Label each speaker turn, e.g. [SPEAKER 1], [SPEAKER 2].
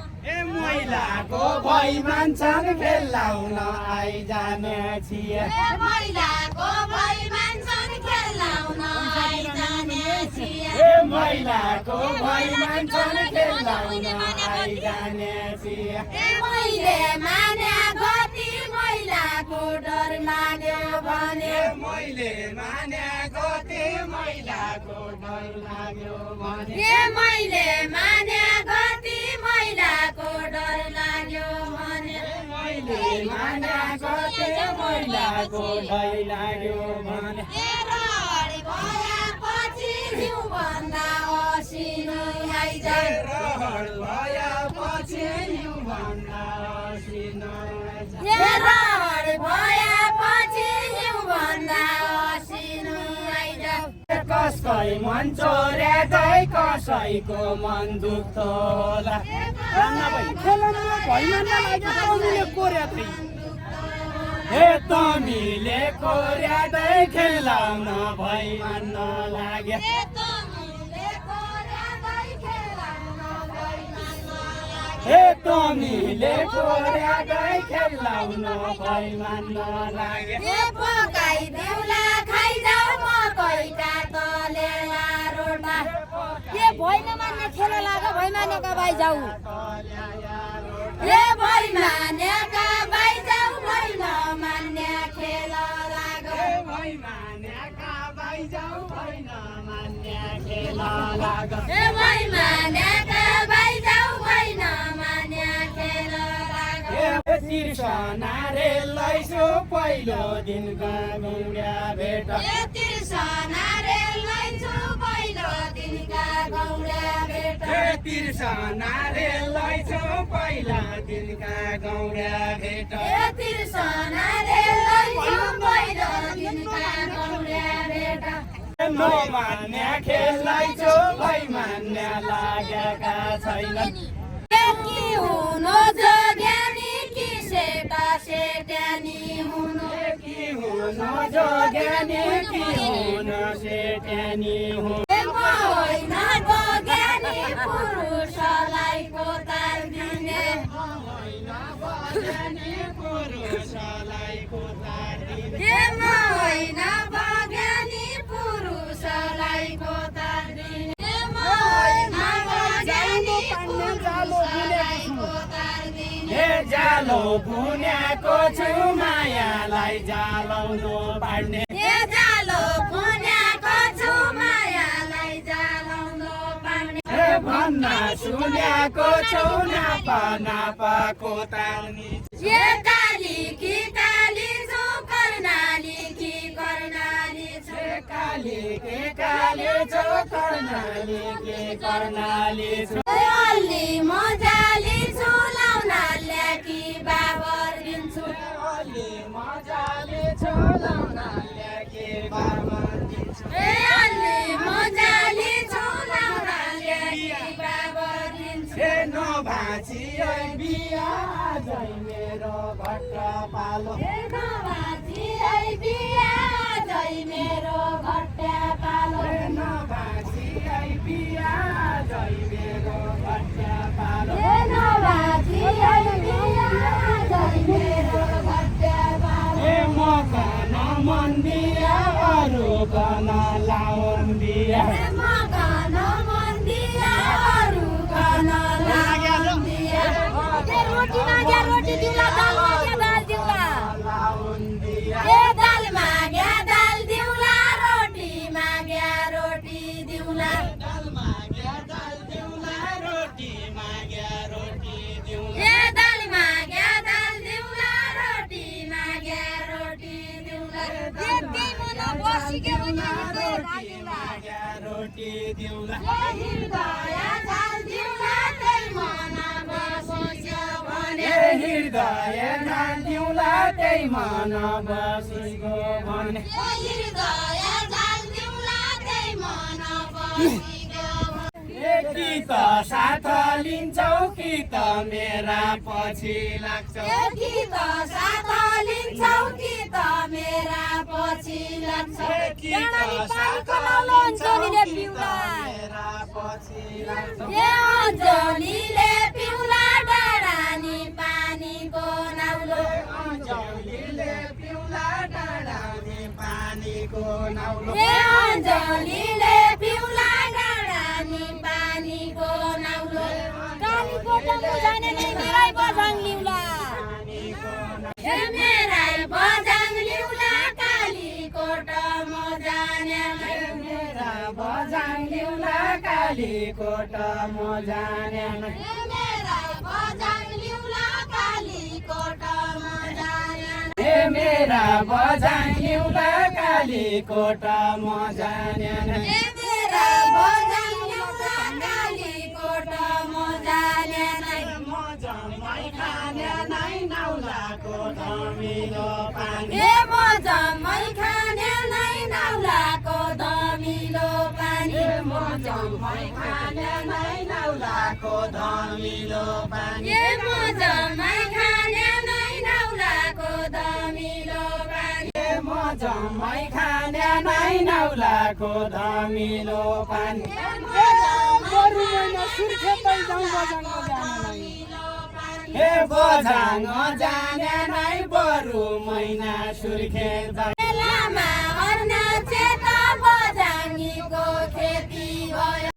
[SPEAKER 1] महिलाको भई मान्छन् खेलाउन आइजाने छिए महिलाको भई मान्छन् खेलाउन आइजाने छिए महिलाको भई मान्छन् खेलाउन आइजाने छिए मैले माने गति महिलाको डर लाग्यो भने मैले माने गति महिलाको डर लाग्यो भने मैले माने गति महिलाको डर लाग्यो भने मैले माने गति महिलाको डर लाग्यो भने रहर भएपछि जिउभन्दा असिनो आइजाए रहर भएपछि जिउभन्दा असिनो रहर भएपछि जिउभन्दा असिनो आइजाए कसै मन चोर्यादै कसैको मन दुख्छ होला हे तमीले कोर्यादै खेलाउन भई मान्न लाग्यो हे तमीले कोर्यादै खेलाउन भई मान्न लाग्यो पकाइदेऊला खाइजाऊ मकैका तले रोटा ये भई नमान्ने खेल लाग्यो भई मानेका भाइ जाऊ ये भई मानेका भाइ जाऊ भई नमान्ने खेल लाग्यो भई मानेका भाइ जाऊ भई नमान्ने खेल लाग्यो हे भई मानेका भाइ जाऊ भई नमान्ने खेल लाग्यो तिर्सना रे लैसो पहिलो दिनका गौड्या भेट तिर्सना रे लैसो पहिलो दिनका गौड्या भेट तिर्सना रे लैसो पहिला दिनका गौड्या भेट तिर्सना रे लैसो पहिलो दिनका गौड्या भेट नमान्ने खेल लैसो भई मान्ने लागेका छैनन् के हुनु जोग्यानी कि सेता सेट्यानी हुनु कि हुनु जोग्यानी कि हुनु सेट्यानी हुनु होइन जोग्यानी पुरुषलाई कोतार दिने होइन जोग्यानी पुरुषलाई कोतार दिने होइन जोग्यानी पुरुषलाई कोतार दिने होइन जोग्यानी पुरुषलाई कोतार दिने जालो बुनेको छु मायालाई जालौनो पाड्ने जालो बुनेको छु मायालाई जालौनो पाड्ने भन्न सुनेको छु नापा नापाको तार्नी काली कि काली छु कर्णाली कि कर्णाली छु काली कि काली छु कर्णाली कि कर्णाली छु अल्ली मजाली छु लाउनाले कि बाबर दिन्छु अल्ली मजाली छु लाउनाले कि बाबर दिन्छु अल्ली मजाली छु लाउनाले कि बाबर दिन्छु नभाची बिहा जै मेरो घट्ट पालो नभाची बिहा जै मेरो घट्ट पालो नभाची बिहा जै मेरो घट्ट पालो नभाची बिहा जै मेरो घट्ट पालो मकन मन्दिया अरू कन लाउन दिया मकन मन्दिया अरू कन लाउन दिया रोटी माग्या रोटी दिउला दाल माग्या दाल दिउला लाउन दिया ए दाल माग्या दाल दिउला रोटी माग्या रोटी दिउला दाल माग्या दाल दिउला रोटी माग्या रोटी दिउला ए दाल माग्या दाल दिउला रोटी माग्या रोटी दिउला त्यति मन बसिके रोटी माग्या रोटी दिउला हृदय झाल दिउला हृदय जान्दिउला त्यही मन बसेको भने कि त साथ लिन्छौ कि त मेरा पछि लाग्छौ
[SPEAKER 2] कि त साथ लिन्छौ कि त मेरा पछि लाग्छौ
[SPEAKER 1] कि त साथ लिन्छौ कि त मेरा पछि लाग्छौ
[SPEAKER 2] अञ्जलीले पिउला डाँडानी पानीको नाउलो
[SPEAKER 1] अञ्जलीले पिउला डाँडानी पानीको नाउलो
[SPEAKER 2] अञ्जलीले पिउला डाँडानी पानीको नाउलो कालीकोट मुजाने नै मेरै बजाङ लिउला मेरै बजाङ लिउला कालीकोट मुजाने
[SPEAKER 1] मेरा बजाङ लिउला कालीकोट मुजाने
[SPEAKER 2] मेरै बजाङ लिउला कालीकोट मुजाने
[SPEAKER 1] मेरा बजाङ लिउला कालीकोट मुजाने
[SPEAKER 2] मेरा बजाङ लिउला कालीकोट मुजाने
[SPEAKER 1] मजमै खाने नै नाउलाको धमिलो पानी
[SPEAKER 2] मजमै खाने नै नाउलाको धमिलो पानी
[SPEAKER 1] मजमै खाने नै नाउलाको धमिलो पानी
[SPEAKER 2] मजमै खाने नै नाउलाको धमिलो पानी
[SPEAKER 1] मजमै खाने नै नाउलाको धमिलो पानी हे बजाङ जाने नै बरु महिना सुर्खेत